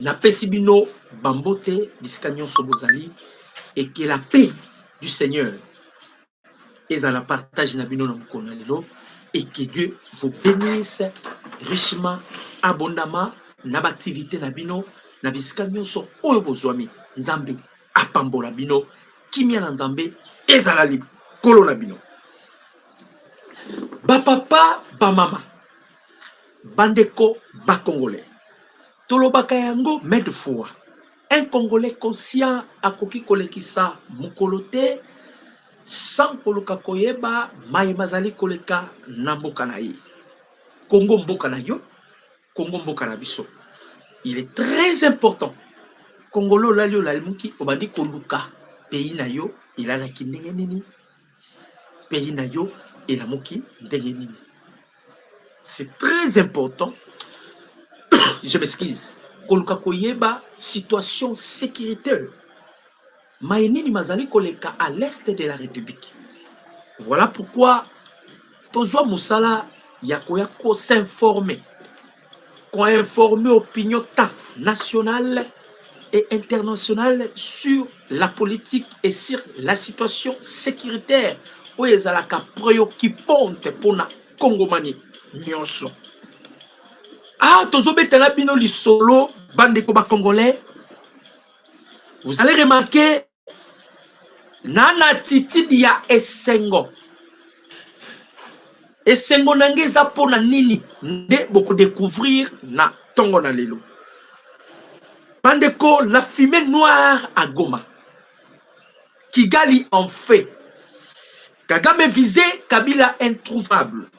Na pesibino bambote biskanyon sobozali et que la paix du Seigneur est dans la partage na bino na mkono lelo et que Dieu vous bénisse richement, abondamment na activité na bino na biskanyon so oyo bozwami nzambe apambola bino kimia na nzambe ezala likolo na bino. Ba papa, ba mama, bandeko, ba congolais. Tolobaka yango mais de foi. Un congolais conscient akoki kolekisa mukolo te sans koluka koyeba mai mazali koleka na mboka na ye. Congo mboka na yo, Congo mboka na biso. Il est très important. Congolo lalio lalimuki obandi koluka pays na yo ilalaki ndenge nini? Pays na yo elamuki ndenge nini? C'est très important. Je m'excuse. Koluka koyeba situation sécuritaire. Maïnini mazali koleka à l'est de la République. Voilà pourquoi Tozoa Moussala Yakoyako s'informer. Qu'on informe l'opinion nationale et internationale sur la politique et sur la situation sécuritaire. Où est la préoccupante pour la Congomanie. Nyonso. Ah, Tozobetana Bino Lisolo, bande koba congolais. Vous allez remarquer, Nana Titi dia Essengo. Essengo nangeza pona nini. Nde beaucoup découvrir na Tongo na lelo. Bandeko, la fumée noire à Goma. Kigali en fait. Kagame visé, Kabila introuvable.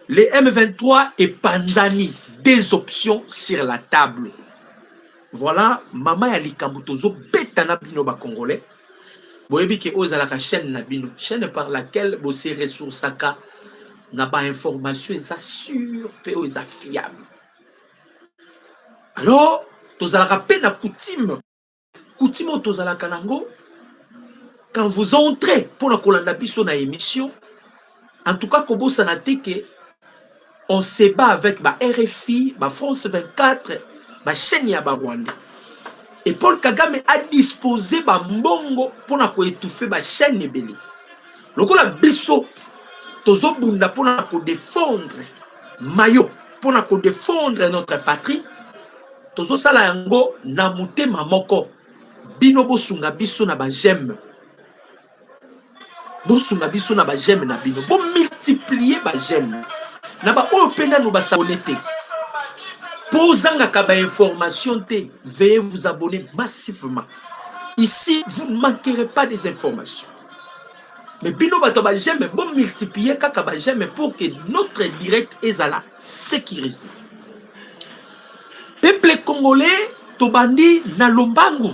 Les M23 et Panzani, des options sur la table. Voilà, Mama Yali Kambutozo, Betana Bino ba Congolais. Boyebi ke ozala ka chaîne na bino, chaîne par laquelle vous serez sur Saka n'a pas information ça sûr pe oza fiable. Alors, tozala ka pe na coutume tozala kanango quand vous entrez pour la kolanda biso na émission, en tout cas kobo sanate on se bat avec ba RFI, ba France 24, ba chaîne ya ba Rwanda. Et Paul Kagame a disposé ba mbongo pour na ko étouffer ba chaîne ebele. Lokola biso tozo bunda pour na ko défendre mayo, pour na ko défendre notre patrie. Tozo sala yango na mutema moko. Bino bosunga biso na ba j'aime. Bosunga biso na ba j'aime na bino. Bo multiplier ba j'aime. Naba opena no basabonete. Posanga kaba information te, veuillez vous abonner massivement. Ici, vous ne manquerez pas des informations. Mais bino batoba j'aime bon multiplier kaba j'aime pour que notre direct ezala sécurisé. Peuple congolais tobandi na lombangu.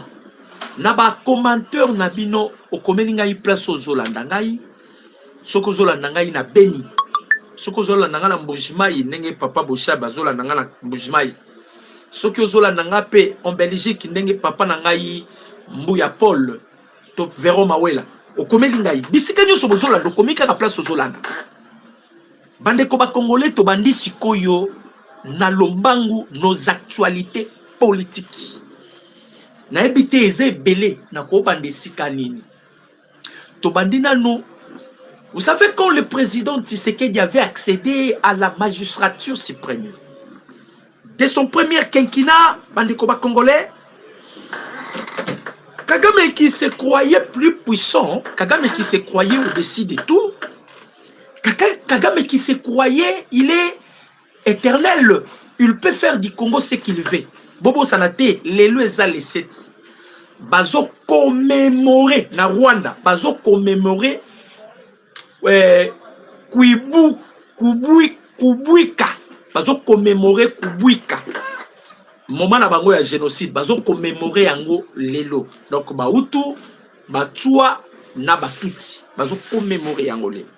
Naba commenteur na bino okomeli ngai place ozolanda ngai. Soko zolanda ngai na Beni. Soko zola nanga na Mbujimai nenge papa Boshaba zola nanga na Mbujimai. Soko zola nanga pe en Belgique nenge papa nangai Mbuya Paul to Vero Mawela. Okomeli ngai bisika nyoso bozola ndo komika ka place ozolanda. Bande ko ba congolais to bandi sikoyo na lombangu nos actualités politiques. Na ebite eze belé na ko bande sika nini. To bandi nano. Vous savez quand le président Tshisekedi avait accédé à la magistrature suprême, de son premier quinquennat, Bandekoba congolais, Kagame qui se croyait plus puissant, Kagame qui se croyait au-dessus de tout, Kagame qui se croyait, il est éternel, il peut faire du Congo ce qu'il veut. Bobo Sanate, l'élu est les 7. Bazo commémorer, na Rwanda, Bazo commémorer Kubuika bazo commémorer Kubuika moment na bango ya génocide bazo commémorer yango lelo donc ba Hutu ba Twa na ba Tutsi bazo commémorer yango lelo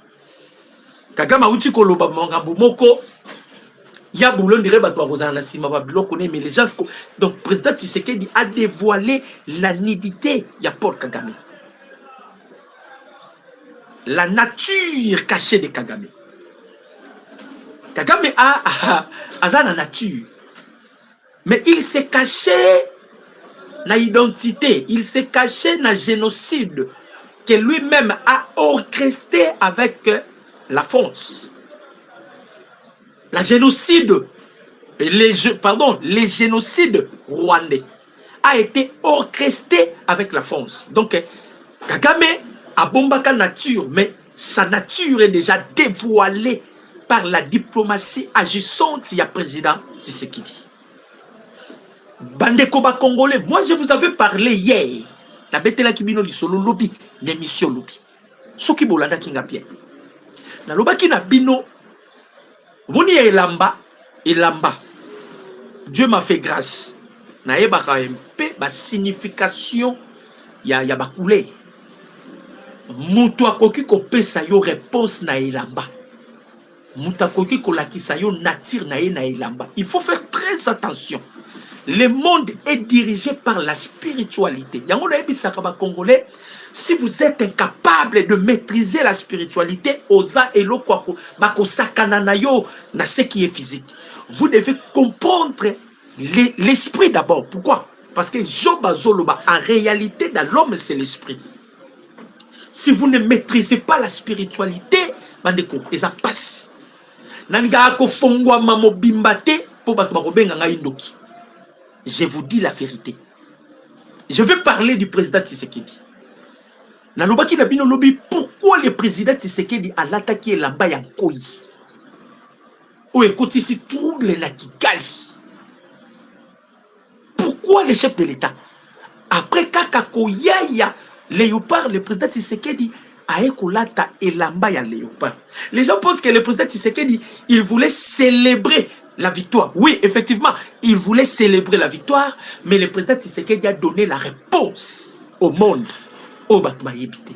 Kagame uti koloba mangambo moko ya boulon dire bato kozana na sima ba biloko ne mais les gens donc président Tshisekedi a dévoilé la nudité ya Paul Kagame. La nature cachée de Kagame. Kagame a la nature. Mais il s'est caché na identité, il s'est caché na génocide que lui-même a orchestré avec la France. La génocide, les génocides rwandais a été orchestré avec la France. Donc, Kagame a bombaka nature, mais sa nature est déjà dévoilée par la diplomatie agissante du président Tshisekedi. Bandeko ba Congolais, moi je vous avais parlé hier. La betela kibino li solo lobby, l'émission lobby. Soki bolanda kinga bien. Na lobaki na bino, moni ya elamba. Dieu m'a fait grâce. Na yebaka mpe ba signification ya ba couleur. Mutu akoki kopesa yo réponse na elamba. Mutu akoki kolakisa yo nature na ye na elamba. Il faut faire très attention. Le monde est dirigé par la spiritualité. Yango na yebisaka ba Congolais, si vous êtes incapable de maîtriser la spiritualité, oza eloko bako sakana na yo na ce qui est physique. Vous devez comprendre l'esprit d'abord. Pourquoi? Parce que Job Azoloba, en réalité, dans l'homme, c'est l'esprit. Si vous ne maîtrisez pas la spiritualité, bandeko, eza passe. Nanga ko fongwa mamo bimbate po bato bakobenga nga indoki. Je vous dis la vérité. Je vais parler du président Tshisekedi. Nalobaki na bino lobi, pourquoi le président Tshisekedi a l'attaqué l'amba ya koyi? Ou écoute ici trouble na Kigali. Pourquoi le chef de l'État, après Kakakoyaya Léopard, le président Tshisekedi a écolata et l'amba ya Léopard? Les gens pensent que le président Tshisekedi, il voulait célébrer la victoire. Oui, effectivement, il voulait célébrer la victoire, mais le président Tshisekedi a donné la réponse au monde. Au Batmaïbité.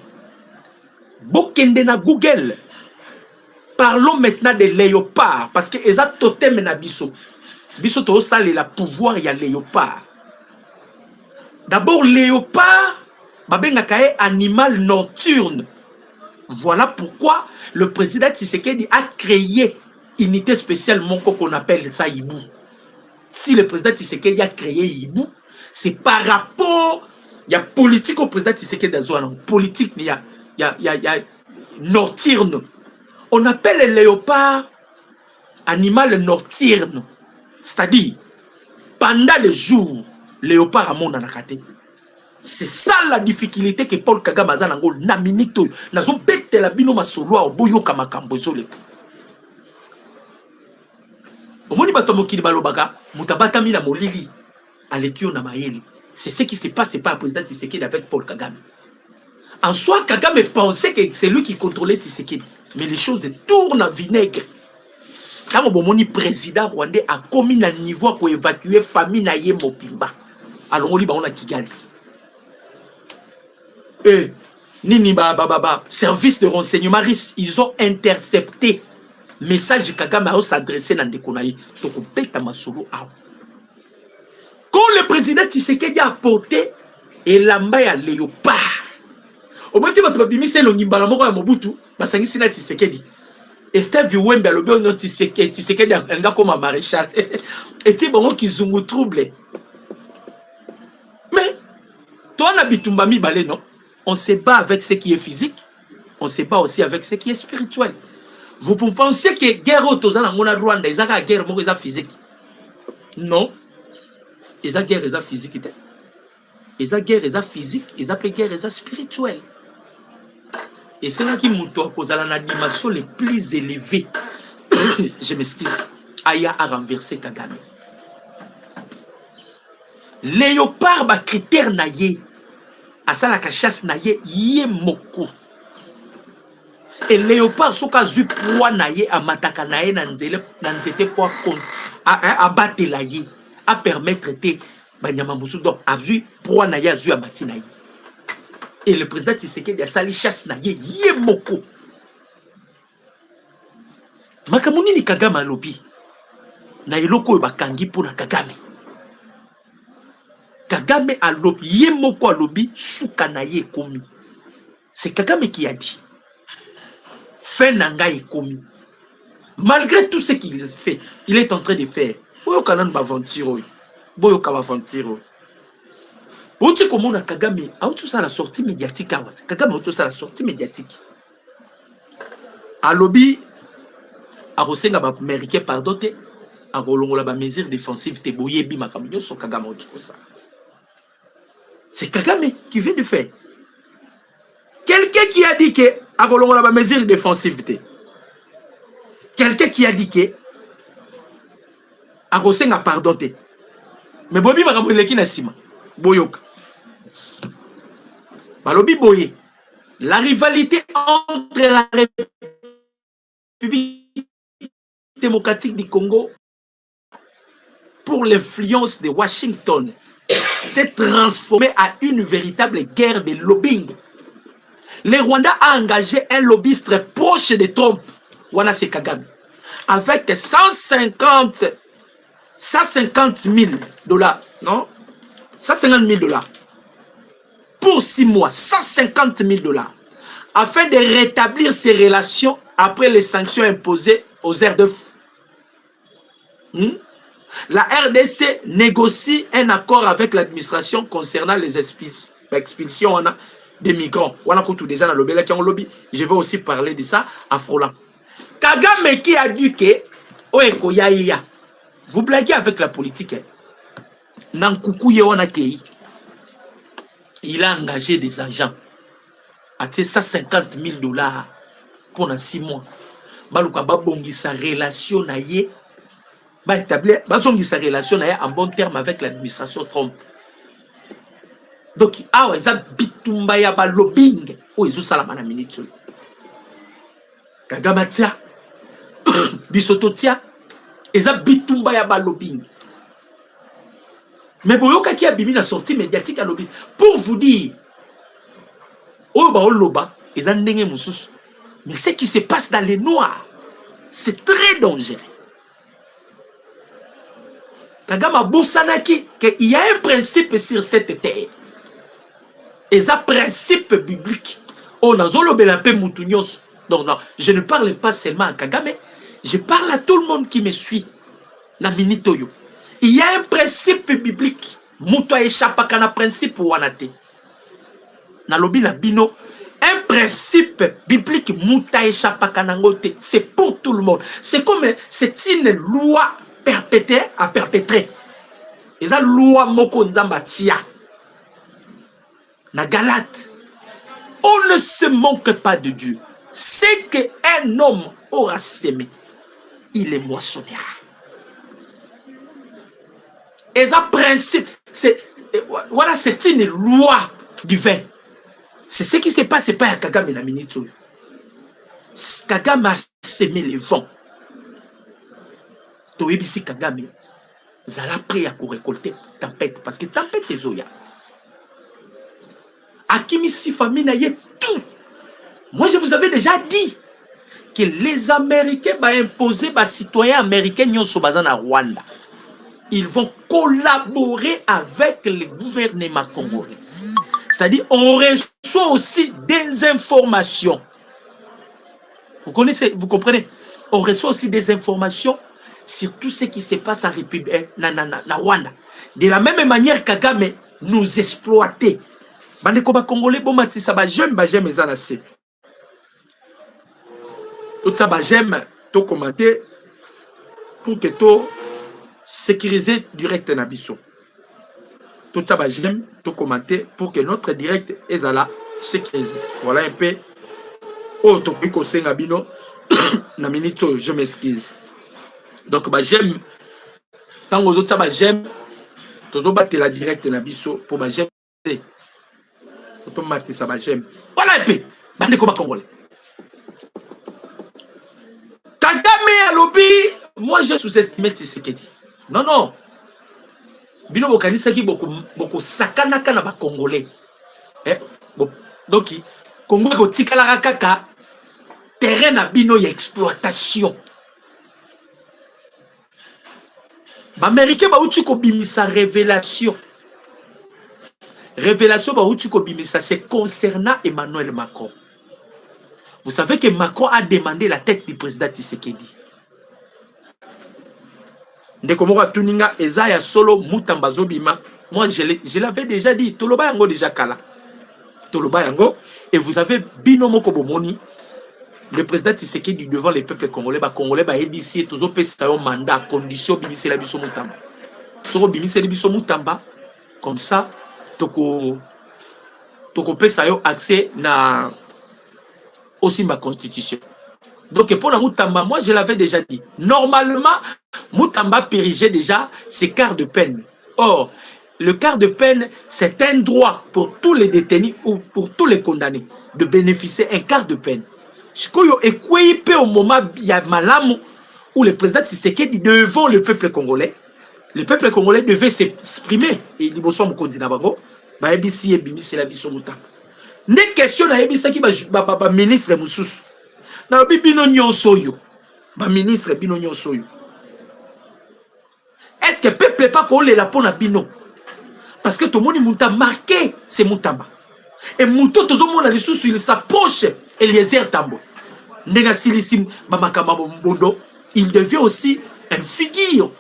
Bokende na Google. Parlons maintenant de Léopard, parce que eza totem na biso. Biso to sale la pouvoir ya Léopard. D'abord, Léopard, babengaka e animal nocturne. Voilà pourquoi le président Tshisekedi a créé unité spéciale qu'on appelle ça Hibou. Si le président Tshisekedi a créé Hibou, c'est par rapport il y a politique au président Tshisekedi Azouana. Politique, il y a nocturne. On appelle le léopard animal nocturne. C'est-à-dire, pendant les jours, léopard a mon anakate. C'est ça la difficulté que Paul Kagame a zanango na minito. Nazo bete la bino masoloa boyo kamakambo zole. Omoni bato mokili balobaka mutabata mina molili alekio na maeli. C'est ce qui se passe, c'est pas le président Tshisekedi avec Paul Kagame. En soi, Kagame pensait que c'est lui qui contrôlait Tshisekedi. Mais les choses tournent en vinaigre. Quand le président rwandais a commis un niveau pour évacuer la famille na ye Mopimba. Alors on dit on a Kigali. Et Nini service de renseignement RIS, ils ont intercepté message Kagame a s'adresser dans des konaï. Donc on paye ta masolo à. Quand le président Tshisekedi a porté et l'amba ya léopard. Au moins tu vas te bimise le ngimbala moko ya Mobutu, basangisi na Tshisekedi. Esther Viwembe le bon Tshisekedi anga comme maréchal. Et tu bon qui zungu trouble. Mais toi na bitumba mi balé non? On se bat avec ce qui est physique, on se bat aussi avec ce qui est spirituel. Vous pensez que guerre autozana ngona Rwanda, ils ont guerre moko eza physique. Non. Ils ont guerre eza physique. Ils ont guerre eza physique, ils ont guerre eza spirituelle. Et c'est là qui mouton cause à la dimension les plus élevées. Je m'excuse. Aya a renversé Kagame. Léopard ba critère na ye. Asala ka chasse na ye yé moko. Et léopard soka zu poids na ye amataka na ye na nzete poids abattre la ye a permettre te banyama musu donc a vu poids na ye a zu amati na ye. Et le président Tshisekedi a sali chasse na ye moko. Makamuni ni Kagame alobi. Na eloko bakangi pour na Kagame. Kagame alobi ye moko alobi suka na ye komi. C'est Kagame qui a dit. Fin nanga komi. Malgré tout ce qu'il fait, il est en train de faire. Oyo kanan ba aventure. boyo kavavantiro. Bouti komona Kagame, auto ça la sortie médiatique awat. Kagame auto ça la sortie médiatique. A lobby a rosenga ba américain pardon te a rolongola ba mesure défensive te boyebi makamyo so Kagame auto ça. C'est Kagame qui vient de faire. Quelqu'un qui a dit que a rolongola ba mesure défensive te. Quelqu'un qui a dit que a rosenga pardon te. Mais boyebi makamyo leki na sima. Boyoka. Balobi boye. La rivalité entre la République démocratique du Congo pour l'influence de Washington s'est transformée à une véritable guerre de lobbying. Le Rwanda a engagé un lobbyiste très proche de Trump, Wana Kagame, avec 150 000 dollars, non 150 000 dollars pour 6 mois, 150 000 dollars, afin de rétablir ses relations après les sanctions imposées aux RDF. La RDC négocie un accord avec l'administration concernant les expulsions des migrants. Je vais aussi parler de ça à Frolan. Kagame qui a dit que vous blaguez avec la politique. Il a engagé des agents à 150 000 dollars pendant 6 mois. Baluka babongi sa relation na ye, ba établir bazongi sa relation na ye en bon terme avec l'administration Trump. Donc awa eza bitumba ya ba lobbying o ezo salama na minute. Kagame tia bisoto tia eza bitumba ya ba lobbying. Mais boyoka qui a bimi na sortie médiatique à lobby pour vous dire oh ba oloba eza ndenge mususu. Mais ce qui se passe dans les noirs, c'est très dangereux. Kagame Boussanaki, qu'il y a un principe sur cette terre. Et un principe biblique. Oh, donc, non, je ne parle pas seulement à Kagame, je parle à tout le monde qui me suit. Il y a un principe biblique. Mouto échappe à un principe wanate. Na lobi na bino. Un principe biblique, c'est pour tout le monde. C'est comme, c'est une loi perpétrée à perpétrer. Et ça, loi moko nzamba tia. Na Galate, on ne se manque pas de Dieu. C'est qu'un homme aura sémé, il est moissonnera. Et ça, principe, voilà, c'est une loi divine. C'est ce qui se passe, c'est pas à Kagame la minute. Kagame a semé les vents. Toebisi Kagame, zala prêt à récolter tempête. Parce que tempête est zoya. Akimisi famille n'a tout. Moi, je vous avais déjà dit que les Américains vont imposer les citoyens américains à Rwanda. Ils vont collaborer avec le gouvernement congolais. C'est-à-dire, on reçoit aussi des informations. Vous connaissez, vous comprenez? On reçoit aussi des informations sur tout ce qui se passe en République, na Rwanda. De la même manière, Kagame nous exploitait. Bandeko ba Congolais, bon matissa, ba j'aime ezanase. Tout ça, ba j'aime, to commenter pour que to sécuriser direct nabiso. Tout ça, j'aime tout commenter pour que notre direct est là sécurisé. Voilà un peu. Oh, Tokiko Sengabino, na minute, je m'excuse. Donc, j'aime. Tant aux autres, j'aime. Tous battre la direct nabiso pour j'aime. C'est pour Mati, ça j'aime. Voilà un peu. Bande comme Congolais. Kagame à lobby, moi je sous-estimé ce qu'il dit. Non, non. Bino bokanisa ki beaucoup sakanaka na ba Congolais. Donc Congo ko tikala kaka terrain na bino ya exploitation. Ba Américain ba uti ko bimisa révélation. Révélation ba uti ko bimisa c'est concernant Emmanuel Macron. Vous savez que Macron a demandé la tête du président Tshisekedi. Ndekomoko tuninga eza ya solo mutamba zobima. Moi je l'avais déjà dit, toloba yango déjà kala. Toloba yango, et vous avez binomoko bomoni. Le président Tshisekedi devant les peuples congolais, ba congolais ba EBC tozo pesa yo mandat condition bimisi la biso mutamba. Soko bimisi la biso mutamba comme ça toko pesa yo accès na aussi ma constitution. Donc pour la mutamba, moi je l'avais déjà dit. Normalement, mutamba périgeait déjà ses quarts de peine. Or, le quart de peine, c'est un droit pour tous les détenus ou pour tous les condamnés de bénéficier un quart de peine. Au moment il y a malamu où le président Tshisekedi devant le peuple congolais devait s'exprimer et liboso mokonzi na bango ba ebisi ebimisi la biso mutamba. Ne question na ebisa ki ba ministre mususu na bino nyonso yo ba ministre bino nyonso yo. Est-ce que peuple pas ko le la pona bino? Parce que tout le monde a marqué c'est mutamba. Et Mouto, tout le monde a des sous, il s'approche Eliezer Tambo. Il devient aussi un figure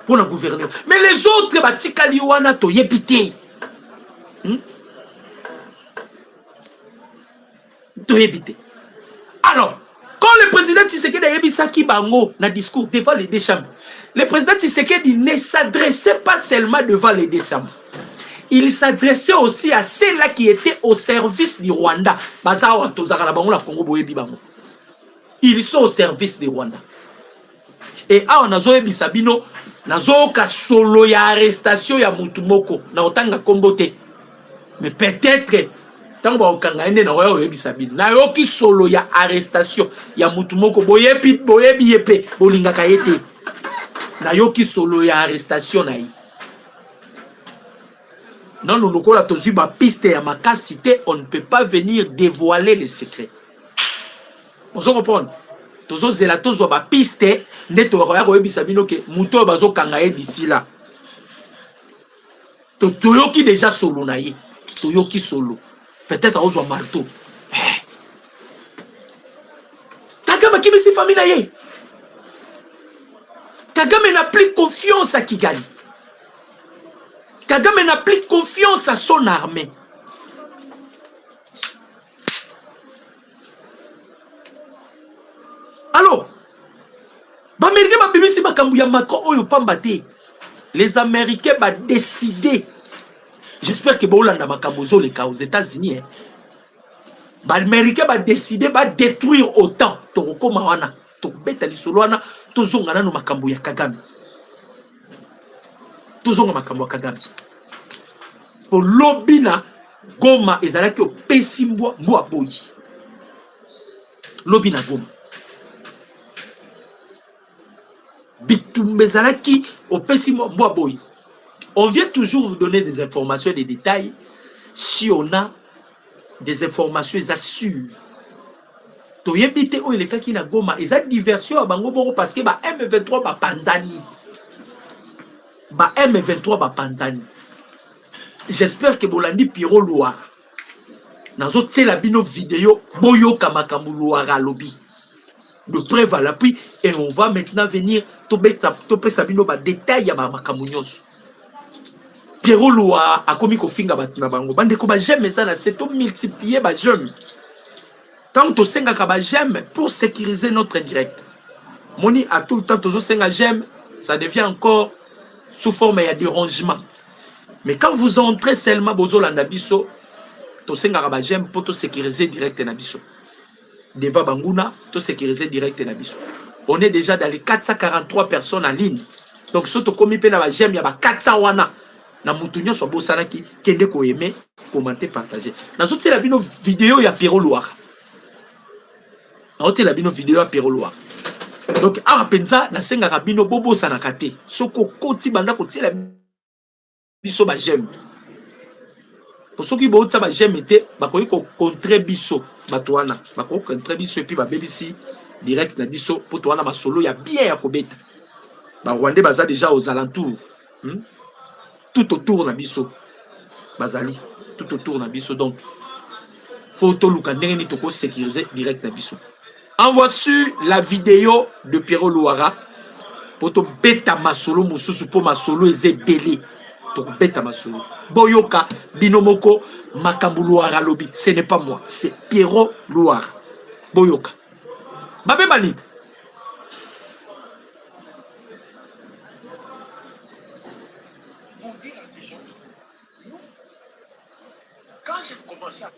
pour le gouverneur. Mais les autres, Batikaliwana, to yebite. To yebite. Alors, quand le président Tshisekedi a yebisaki bango na discours devant les deux chambres, le président Tshisekedi ne s'adressait pas seulement devant les deux chambres. Il s'adressait aussi à ceux-là qui étaient au service du Rwanda. Ils sont au service du Rwanda. Et on a zoé bisabino, nazo ka solo ya arrestation ya mutumoko na otanga kombote. Mais peut-être tango ba okanga ene na oyo bisabino. Na yoki solo ya arrestation ya mutumoko boyebi yepe bolinga kayete. Na yoki solo ya arrestation na yi. Non, nous nous avons tous ma piste et ma cité, on ne peut pas venir dévoiler les secrets. Vous comprenez? Tous les zélatos ont ma piste, net au royaume de Bisabino que Mouto Bazo Kangaye d'ici là. Toyoki déjà solo naïe, Toyoki solo. Peut-être à Ojo marteau. Kagame qui me si famille naïe. Kagame n'a plus confiance à Kigali. Kagame n'a plus confiance à son armée. Alors, les Américains vont décider. J'espère que aux États-Unis, les Américains vont décider de détruire autant. Pour l'obina Goma ezalaki opesi mbwa boyi. L'obina Goma. Bitumbe ezalaki opesi mbwa boyi. On vient toujours vous donner des informations, des détails si on a des informations assurées. Toyebite o elekaki na Goma eza diversion bango boko parce que ba M23 ba Panzani. Ba M23 ba Panzani. J'espère que Bolandi Piro Loire. Nazo tela bino vidéo boyo kamakambu Loire lobby. De preuve à l'appui et on va maintenant venir topé sabino ba détail ya ba makambu nyos. Piro Loire a komi ko finga batuna bango. Bande ko ba j'aime ça na c'est to multiplier ba j'aime. Tant to senga ka ba j'aime pour sécuriser notre direct. Moni a tout le temps toujours senga j'aime, ça devient encore sous forme de dérangement. Mais quand vous entrez seulement bozo landabiso, to senga ka ba j'aime pour to sécuriser direct nabiso. Deva Banguna, to sécuriser direct nabiso. On est déjà dans les 443 personnes en ligne. Donc si to komi pe na ba j'aime ya ba 400 wana na mutunyo so bosana ki kende ko aimer, commenter, partager. Na so tela bino vidéo ya Piro Loire. Na tela bino vidéo ya Piro Loire. Donc awa penza na senga ka bino bobo sana kate. Soko koti banda ko tela biso ba j'aime. Pour ceux qui bout ça ba j'aime était ba ko contre biso batwana, ba ko contre biso et puis ba BBC direct na biso pour toi na ma solo ya bien ya kobeta. Ba Rwandais baza déjà aux alentours. Tout autour na biso. Bazali tout autour na biso donc photo luka ndenge to ko sécuriser direct na biso. En voici la vidéo de Piro Loire poto beta masolo mususu po masolo eze belé to beta masolo boyoka binomoko makambu Louara lobi, ce n'est pas moi, c'est Pierrot Louara boyoka babe banit. Pour dire à ces gens, nous, quand j'ai commencé à...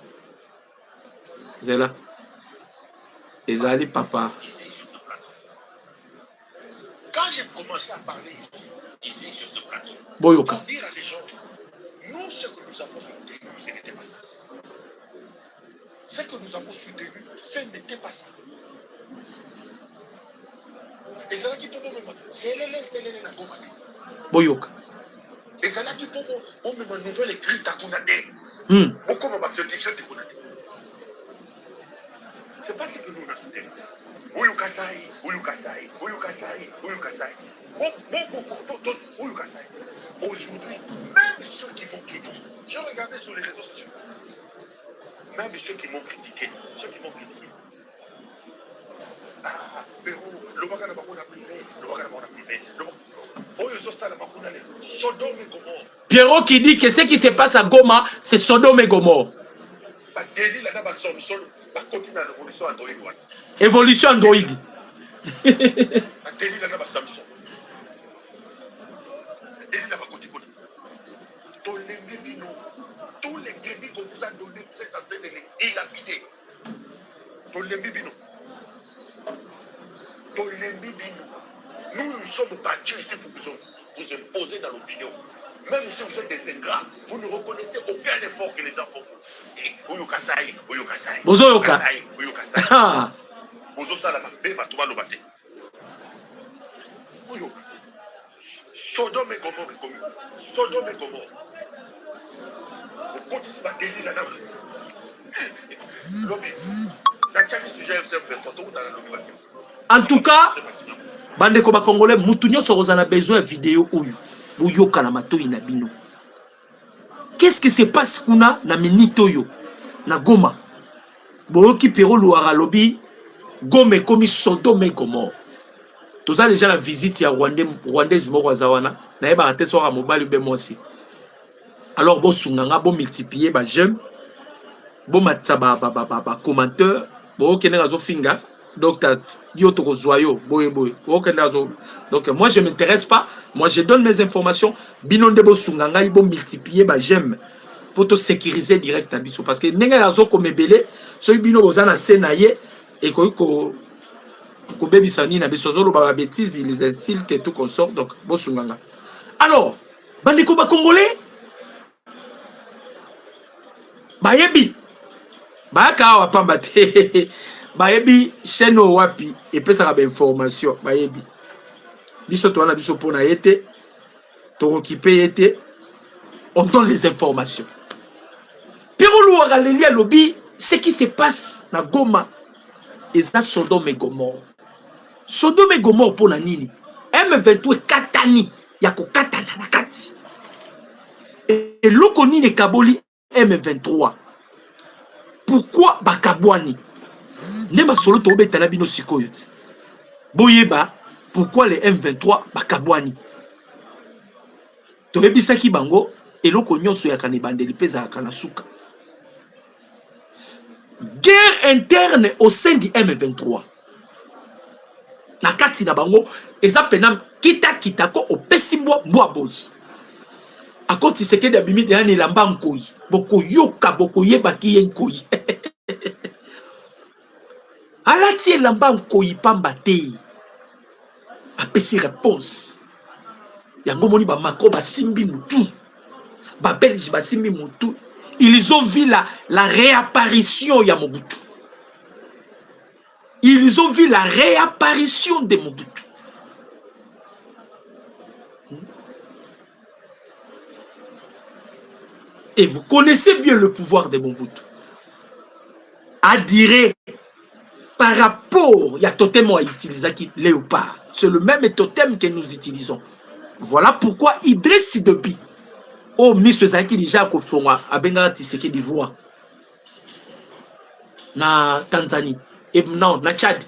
Zela ezali papa. Quand j'ai commencé à parler ici sur ce plateau, boyoka pour dire à des gens, nous, ce que nous avons soutenu, ce n'était pas ça. Ce que nous avons soutenu, ce n'était pas ça. Et c'est là qu'il faut c'est les la gomme. boyoka Et c'est là qu'il faut on me nouvelle écrite à Kounade. Beaucoup me battent sur de Kounade. C'est pas ce que nous avons soutenu. Ouyou Kasai. Aujourd'hui, même ceux qui m'ont critiqué, j'ai regardé sur les réseaux sociaux, même ceux qui m'ont critiqué, ah, Pérou, le bagage n'a pas privé, Sodome et Gomorrhe. Pierrot qui dit que ce qui se passe à Goma, c'est Sodome et Gomorre. Évolution Android. Tous les crédits qu'on vous a donnés, vous êtes en train de les dilapider. Nous sommes battus ici pour vous imposer dans l'opinion. Même si vous êtes des ingrats, vous ne reconnaissez aucun effort que les gens font. Bozoyoka. Sodome et Gomorre. Au côté de la délit là-dedans. En tout cas, bande ko ba Congolais mutunyo sorozana besoin de vidéo oyo. Boyoka na matoi na bino. Qu'est-ce qui se passe kuna na minito yo na Goma? Boyoki Pierrot Louara lobi Goma komi Sodome et Gomorre. Tout ça déjà la visite ya Rwandaise moko zawana na yeba ate soka mobali be mosi. Alors bo sunganga bo multiplier ba j'aime bo matsa ba commenteur bo kenga zo finga docteur yo to zoyo boye bo kenga zo. Donc moi je m'intéresse pas, moi je donne mes informations binonde bo sunganga bo multiplier ba j'aime pour te sécuriser direct na biso parce que nenga yazo ko mebele so bino bozana senaye et ko baby sani na biso zolo ba bêtises ils insultent et tout consort donc bo sunganga. Alors bandeko ba Congolais bayebi baka wa pamba te bayebi chaîne wapi et pesa ba information bayebi biso to na biso pona yete to occupé yete on donne les informations. Pierrot Louara leli lobby ce qui se passe na Goma et ça Sodome et Gomorre. Sodome et Gomorre pona nini M23 katani ya ko katana na kati et loko nini kaboli M23. Pourquoi bakabwani? Nema solo to betana bino sikoyo. Boyeba pourquoi les M23 bakabwani? To ebisaki bango eloko nyonso ya kanibandeli peza kana suka. Guerre interne au sein du M23. Na kati na bango eza penam kita ko opesimbwa mwaboyi. Akoti sekede abimi de yani lamba nkoi. Boko yoka boko yeba ki nkoi. Alati lamba nkoi pamba te. Apesi réponse. Yango moni ba Macron ba simbi mutu. Ba Belge ba simbi mutu. Ils ont vu la réapparition ya Mobutu. Ils ont vu la réapparition de Mobutu. Et vous connaissez bien le pouvoir de Mobutu. À dire, par rapport, il y a totem à utiliser qui léopard. C'est le même totem que nous utilisons. Voilà pourquoi Idriss Déby, oh, Miss Zaki déjà Kofonga, a Benga Tshisekedi d'Ivoire, na Tanzanie, et non, na Tchad,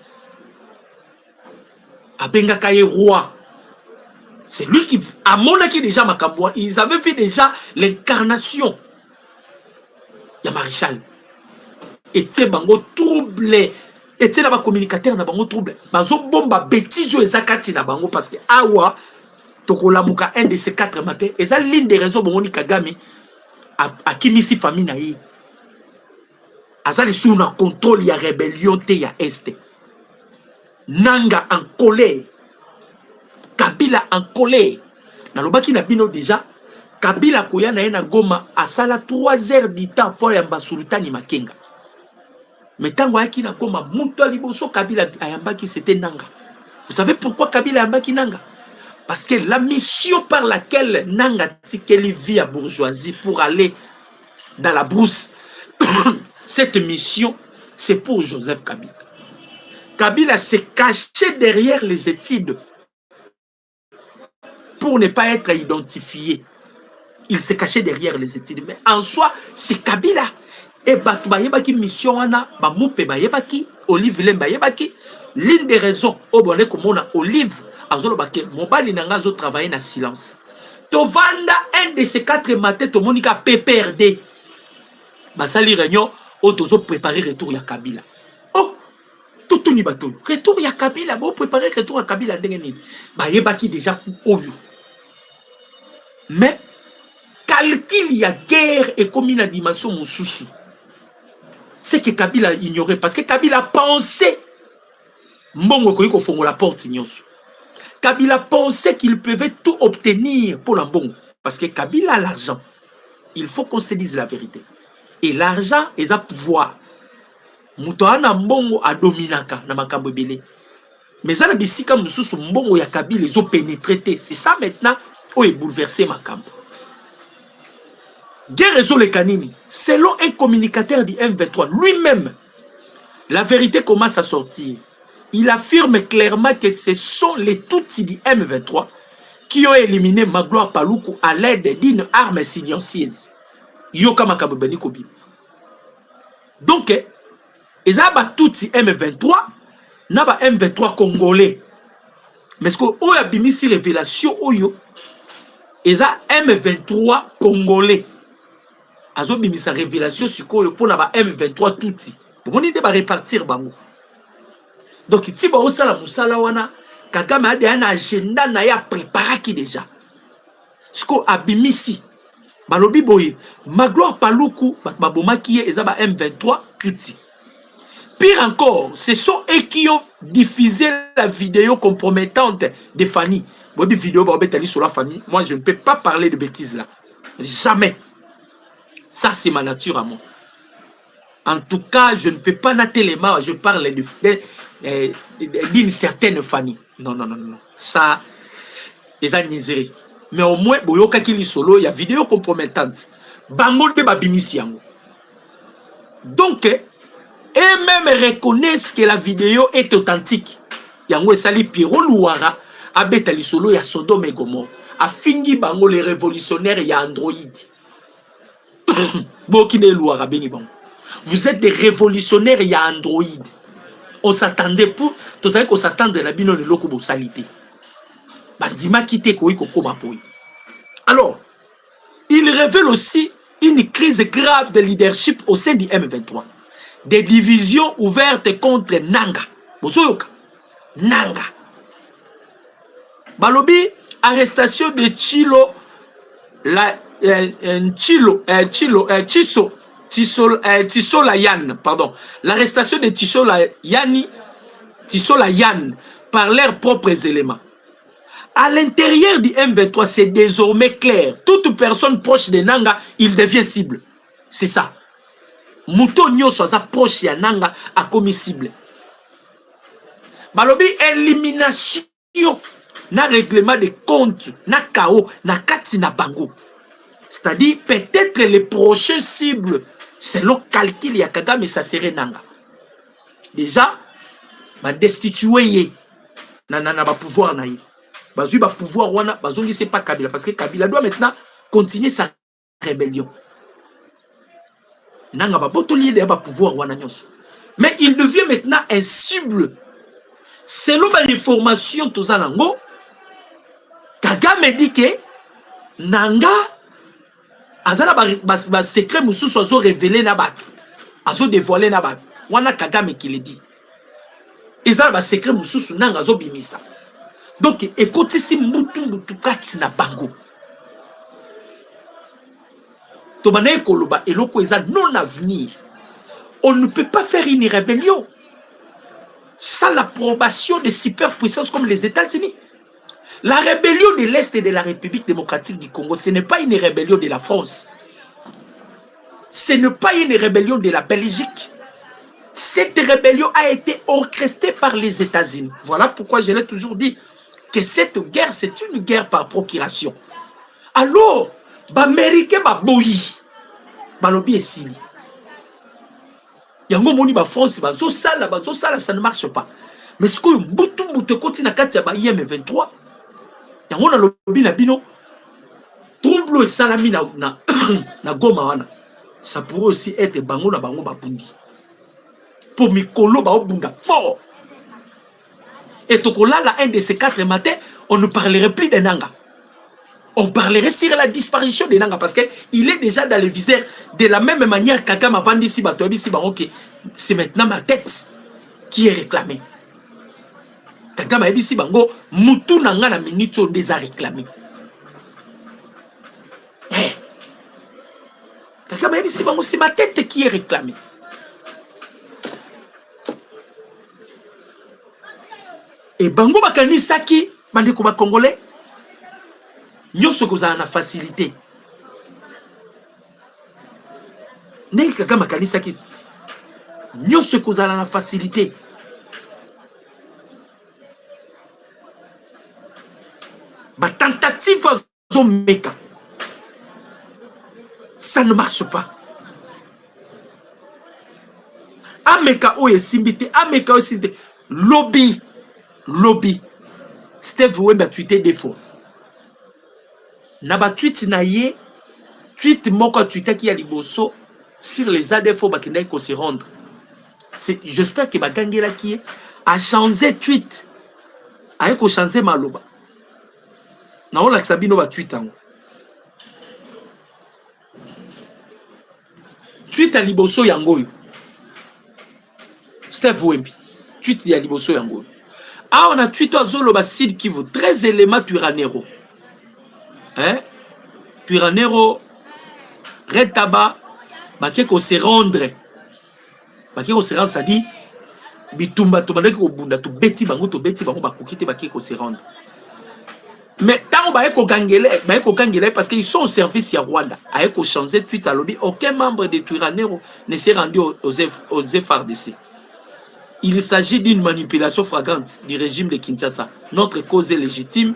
a Benga Kaye roi, C'est lui qui, à mon avis déjà, Makamboua, ils avaient vu déjà l'incarnation de Maréchal. Et tu bango troublé. Et tu là communicateur na bango troublé. Bazo bomba bêtise et zakati na bango parce que awa tokola muka un de ces 4 matins. Et ça l'une des raisons bon Kagame a kimisi famille na yi. Azali sous na contrôle ya rébellion te ya est. Nanga en colère. Kabila en colère. Nalobaki na bino déjà. Kabila koya na ena Goma a sala 3 heures du temps pour yamba sultani Makenga. Mais tango yaki na Goma muto liboso Kabila ayambaki c'était Nanga. Vous savez pourquoi Kabila ayambaki Nanga? Parce que la mission par laquelle Nanga tikeli vit à bourgeoisie pour aller dans la brousse, cette mission, c'est pour Joseph Kabila. Kabila s'est caché derrière les études pour ne pas être identifié. Il s'est caché derrière les études. Mais en soi, c'est Kabila. Et Batoubayebaki mission wana, Bamoupe Bayebaki, Olive Lembayebaki. L'une des raisons, au bonnet comme on a Olive, Azolobake, Mobali Nangazo travailler dans silence. Tovanda, un de ces 4 matins, Tomonika PPRD. Basali réunion, Otozo préparer retour à Kabila. Oh! Tout ni bateau. Retour à Kabila, bon préparer retour à Kabila ndengeni. Bayebaki déjà Oyo. Mais calcul y a guerre et comme une dimension mon souci. C'est que Kabila ignorait parce que Kabila pensait Mbongo koyiko fongo la porte ignoso. Kabila pensait qu'il pouvait tout obtenir pour la Mbongo parce que Kabila a l'argent. Il faut qu'on se dise la vérité. Et l'argent est un pouvoir. Mutoana Mbongo a dominaka na makambo belé. Mais ça d'ici comme sous Mbongo ya Kabila ils ont pénétré. C'est ça maintenant où est bouleversé makambo. Guerre le Kanini, selon un communicateur du M23, lui-même, la vérité commence à sortir. Il affirme clairement que ce sont les Tutsis du M23 qui ont éliminé Magloire Paluku à l'aide d'une arme silencieuse. Yoka Makabobani Kobi. Donc, ils ont Tutsi M23, n'a M23 congolais. Mais ce qu'on a bimisi révélation, ils ont M23 congolais. Azo bimisa révélation sur quoi pour la M23 Tutsi. Pour on va répartir bango. Donc ti ba osala musala wana Kagame a un agenda na ya préparé qui déjà. Ce qu'on a bimisi balobi boye Magloire Paluku babomaki ezaba M23 Tutsi. Pire encore, ce sont eux qui ont diffusé la vidéo compromettante de Fanny. Bobi vidéo ba betali sur la famille. Moi je ne peux pas parler de bêtises là. Jamais. Ça, c'est ma nature à moi. En tout cas, je ne peux pas natter les mains. Je parle d'une certaine famille. Non. Ça, les agnésérés. Mais au moins, Boyoka Kili Solo, il y a vidéo compromettante. Bango de Babimisi yango. Donc, eux-mêmes reconnaissent que la vidéo est authentique. Yango Sali Pierrot Louara, Abetali Solo, il y a Sodome et Gomorrhe. A Fingi Bango, les révolutionnaires, il y a Android. Vous êtes des révolutionnaires, il y a Android. On s'attendait pour. Vous savez qu'on s'attendait à la bino de l'oko salité. Banzima kite koi kokoma poi. Alors, il révèle aussi une crise grave de leadership au sein du M23. Des divisions ouvertes contre Nanga. Bozoyoka. Nanga. Balobi, arrestation de Chilo. Tissot-Layan, pardon. L'arrestation de Tissot-Layan par leurs propres éléments. À l'intérieur du M23, c'est désormais clair. Toute personne proche de Nanga, il devient cible. C'est ça. Mouton Nyoso sa proche de Nanga a commis cible. Balobi, élimination. Na règlement de compte, na KO, na kati na bango. C'est-à-dire, peut-être les prochaines cibles, selon calcul, ya Kagame, ça serait Nanga. Déjà, ma destituer na pouvoir na ye. Bazui ba pouvoir wana, bazongi c'est pas Kabila parce que Kabila doit maintenant continuer sa rébellion. Nanga ba botoli de ba pouvoir wana nyos. Mais il devient maintenant un cible. Selon l'information tous anango, Kagame me dit que nanga azala ba secret mususu azo révéler na bato azo dévoiler na bato wana Kagame qui le dit ezala ba secret mususu nanga azo bimisa donc ekotisi mbutu kati na bango to banaye koloba eloko eza non avenir. On ne peut pas faire une rébellion sans l'approbation de superpuissances comme les États-Unis. La rébellion de l'Est et de la République démocratique du Congo, ce n'est pas une rébellion de la France. Ce n'est pas une rébellion de la Belgique. Cette rébellion a été orchestrée par les États-Unis. Voilà pourquoi je l'ai toujours dit que cette guerre, c'est une guerre par procuration. Alors, Américain ba boyi, ba lobby esili. Yango moni ba France ba zo sala, ça ne marche pas. Mais ce que mbutu continue na kati ya ba IM23. Yango na lobby na bino trouble et salami na Goma wana. Ça pourrait aussi être bango na bango ba pundi. Pour mikolo ba obunda fort. Et tokolala un de ces 4 matins, on ne parlerait plus de Nanga. On parlerait sur la disparition de Nanga parce qu'il est déjà dans le viseur. De la même manière, Kagame avant d'ici, ok, c'est maintenant ma tête qui est réclamée. Kagame a dit si bango, Moutou Nanga na minute on les a réclamés. Kagame a dit si bango, c'est ma tête qui est réclamée. Et bango bakani saki, bandeko ba Congolais. Nyoso kozala na facilité. Ndenge Kagame akanisa kiti. Nyoso kozala na facilité. Ba tentative azomeka. Ça ne marche pas. Ameka oye simbite, ameka oye simbite. Lobby. Steve Wemba tweeté des fois. Naba tweet na ye, tweet moko tweeté qui a liboso sur les ADFO bakina ko se rendre. J'espère que Bagangela qui a changé tweet. A ko changer maloba. Na on la sabino ba tweet ango. Tweet a liboso yangoyo. Steve Wembi. Tweet ya liboso yangoyo. Ah, on a tweet azolo ba Sid qui vaut 13 éléments Turanero. Hein? Turanero, Retaba, Bakeko se rendre. Bakeko se rendre, ça dit, Bitumba, Tobandeko Bunda, to beti bango, bakokite, Bakeko se rendre. Mais tant Baeko Gangele, parce qu'ils sont au service à Rwanda, Aeko changer tweet à lobby, aucun membre de Turanero ne s'est rendu aux FRDC. Il s'agit d'une manipulation flagrante du régime de Kinshasa. Notre cause est légitime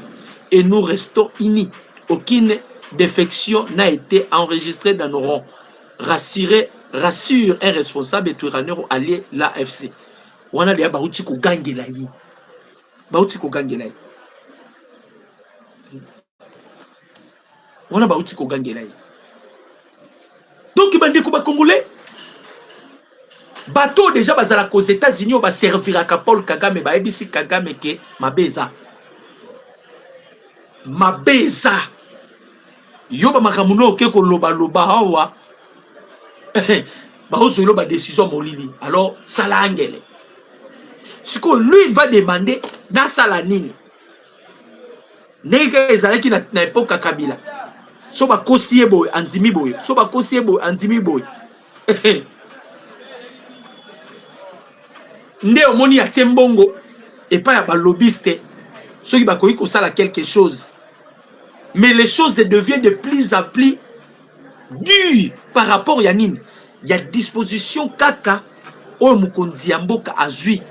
et nous restons unis. Aucune défection n'a été enregistrée dans nos rangs. Rassure un responsable de Turanero allié l'AFC. On a dit Bauti ko gangelayi. Bauti ko gangelayi. On a Bauti ko gangelayi. Donc il m'a dit que Congolais bateau déjà bazala aux États-Unis on va servir à Paul Kagame ba ebisi Kagame ke mabeza. Yoba makamuno ke ko loba hawa ba ozo loba décision molili alors sala angele siko lui il va demander na sala nini neka ezalaki na époque Kabila so ba kosie boy anzimi boy so ba kosie boy anzimi boy nde omoni ya tembongo et pas ya ba lobbyiste ceux qui ba koyi ko sala quelque chose. Mais les choses deviennent de plus en plus dures par rapport à Yanine. Il y a disposition kaka au Mukonzi Yamboka a joué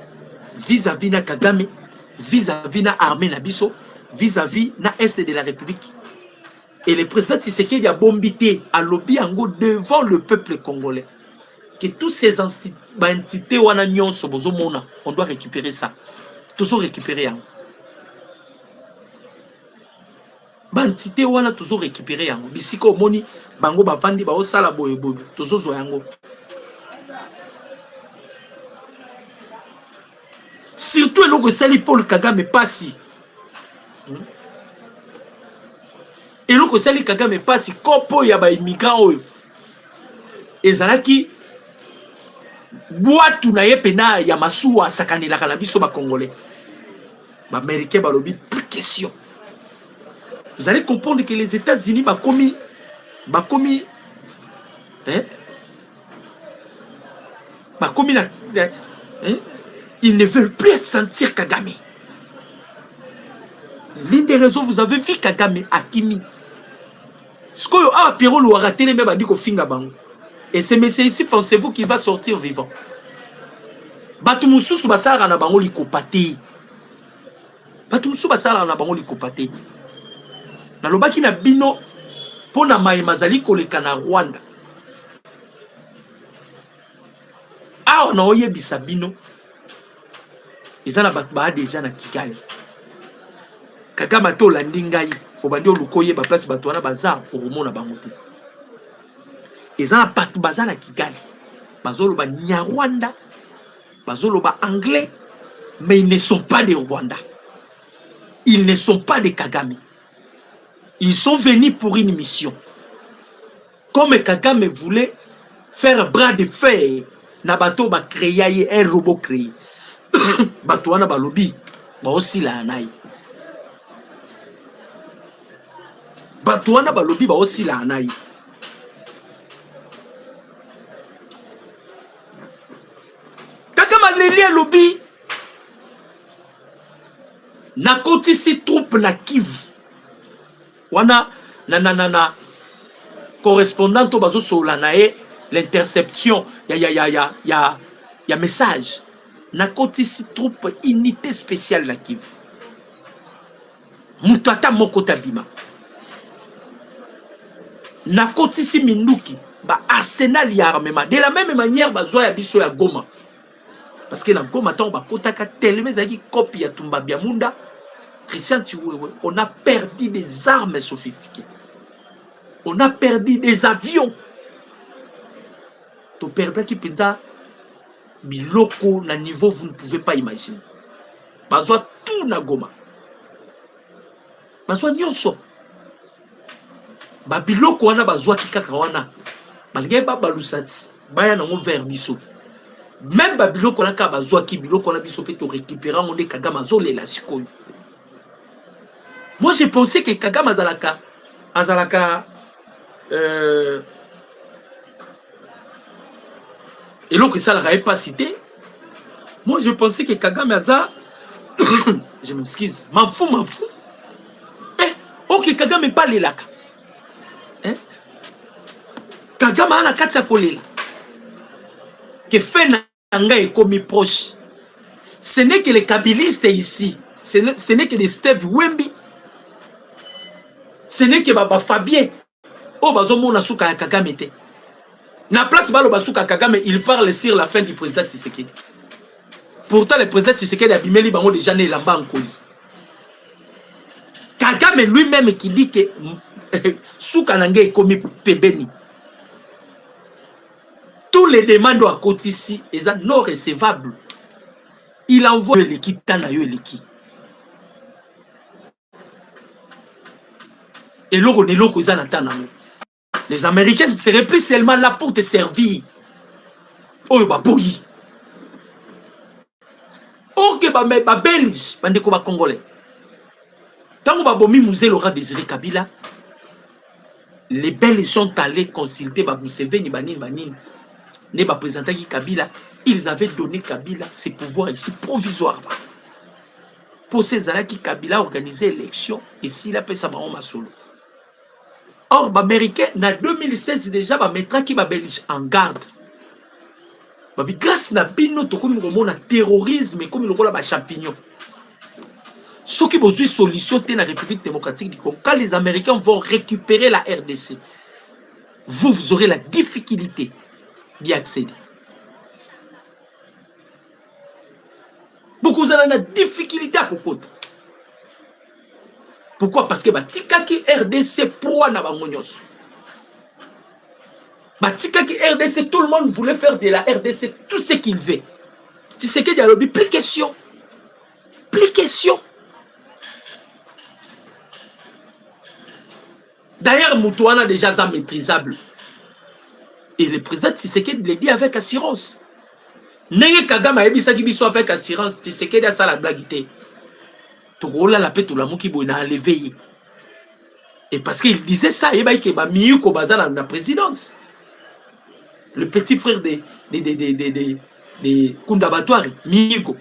vis-à-vis na Kagame, vis-à-vis na armée Nabiso, vis-à-vis na Est de la République. Et le président Tshisekedi a bombité à lobby ango devant le peuple congolais. Que tous ces entités on doit récupérer ça. Toujours récupérer hein. Bantité wana toujours récupérer yango bisiko moni bango bavandi ba osala boye toujours zo yango surtout eloko sali Paul Kagame pasi eloko sali Kagame pasi kopo ya ba immigrant oyo ezalaki boatu na ye pena ya masuwa sakanelaka na biso ba congolais ba américain balobi plus question. Vous allez comprendre que les États-Unis bakomi hein bakomi na hein? Ils ne veulent plus sentir Kagame. L'une des raisons, vous avez vu Kagame Akimi. Ce que ah Pierrot lui a raté les mêmes bandits qu'au finga bango. Et ce monsieur ici, pensez-vous qu'il va sortir vivant? Batu mususu basara na bango likopate. Batu mususu basara na bango likopate. Na lobaki na bino pona maimazali koleka na Rwanda. Ah on a oyebisa bino. Izana batu ba déjà na Kigali. Kagame to landingai obandi olukoye ba place batu wana baza oromona bango te. Ezana batu baza na Kigali. Bazolo ba Nyarwanda, bazolo ba anglais, mais ils ne sont pas des Rwandais. Ils ne sont pas des Kagame. Ils sont venus pour une mission. Comme Kagame voulait faire bras de fer, na bato ba créer un robot créé. Bato wana ba lobby, ba aussi la anai. Bato wana ba lobby ba aussi la anai. Kagame leli lobby. Na kotisi troupe na Kivu. Wana na correspondant to bazo sola na e l'interception ya message na kotisi troupe unité spéciale na Kivu. Mutata moko tabima. Na kotisi minduki ba arsenal ya armement de la même manière bazo ya biso ya Goma. Parce que na Goma tant ba kotaka tellement zaki copie ya Tumba Biamunda. Christian Chiwewe, on a perdu des armes sophistiquées. On a perdu des avions. Tu perdras qui pensa biloko na niveau vous ne pouvez pas imaginer. Bazwa tout na Goma. Bazwa nyonso. Ba biloko wana bazwa kikaka wana. Malgré ba balusati, baya na ngo vers biso. Même ba biloko na ka bazwa ki biloko na biso pe to récupérer on de Kagame azolela sikoyo. Moi, j'ai pensé que Kagame Azalaka, et l'autre, ça ne l'aurait pas cité. Moi, je pensais que Kagame Aza, je m'excuse, m'en fous. Eh, ok, Kagame n'est pas là. Hein? Kagame a la katsa kolela. Que fait Nanga est commis proche. Ce n'est que les kabylistes ici. Ce n'est que des Steve Wemby. Ce n'est que Baba Fabien. Oh, bazomona souka Kagame te. Na place balo basuka Kagame, il parle sur la fin du président Tshisekedi. Pourtant, le président Tshisekedi a bimeli bango déjà né lamba en colis. Kagame lui-même qui dit que souka nanga est commis pembeni. Tous les demandes à côté ici sont non recevables. Il envoie l'équipe Tanayo l'équipe. Et les Américains ne seraient plus seulement là pour te servir. Oh, bah, bouilli. Oh, que bah, Belge, bandeko ba Congolais. Tant que bah, bomi Mouzé Laurent Désiré Kabila, les Belges sont allés consulter bah, Museveni, Banin, ne bah, présenter Kabila. Ils avaient donné Kabila ses pouvoirs ici provisoires. Pour ces années qui Kabila a organisé l'élection, ici, il a fait ça en solo. Or, les Américains, en 2016, déjà, ils mettent les Belges en garde. Grâce à Bino, comme terrorisme et comme les champignons. Ceux qui ont une solution dans la République démocratique du Congo, quand les Américains vont récupérer la RDC, vous aurez la difficulté d'y accéder. Beaucoup ont la difficulté à Kokoto. Pourquoi? Parce que Batikaki RDC pour na bangonyos. Batikaki RDC, tout le monde voulait faire de la RDC tout ce qu'il veut. Tu sais qu'il y a lobby, plus question. Plus question. D'ailleurs, Moutouana déjà ça maîtrisable. Et le président Tshisekedi le dit avec assurance. Nenge Kagame a ebisa qui soit avec assurance, Tshisekedi a ça la blague. Tokola la paix tout la mouki boina levé. Et parce qu'il disait ça, il y a Miyuko Baza dans la présidence. Le petit frère de Kundabatouari, Miyuko.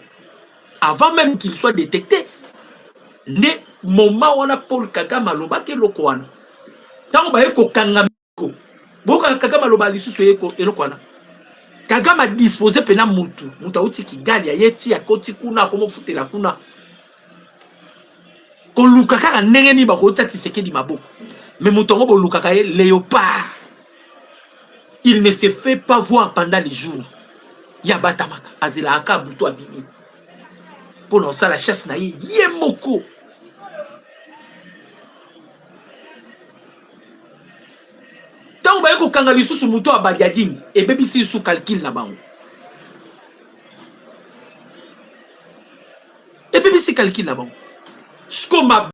Avant même qu'il soit détecté, ne moment où on a Paul Kagame aloba ke lokwana. Tant ba eko kanga Miyuko. Boka Kagame aloba lisusu eko elokwana. Kagame a disposé pena mutu. Muta uti Kigali, yeti ya koti kuna, komo futela kuna. Ko lukaka ndenge ni ba ko tati Tshisekedi maboko. Mais Moutongo bo lukaka léopard. Il ne se fait pas voir pendant les jours. Yabatamaka azela aka buto abini. Pour ça la chasse na yemoko. Tant ba ko kanga lisusu muto abadiading et bebi si sous calcul na bango. Et bebi si calcul na bango. Skoma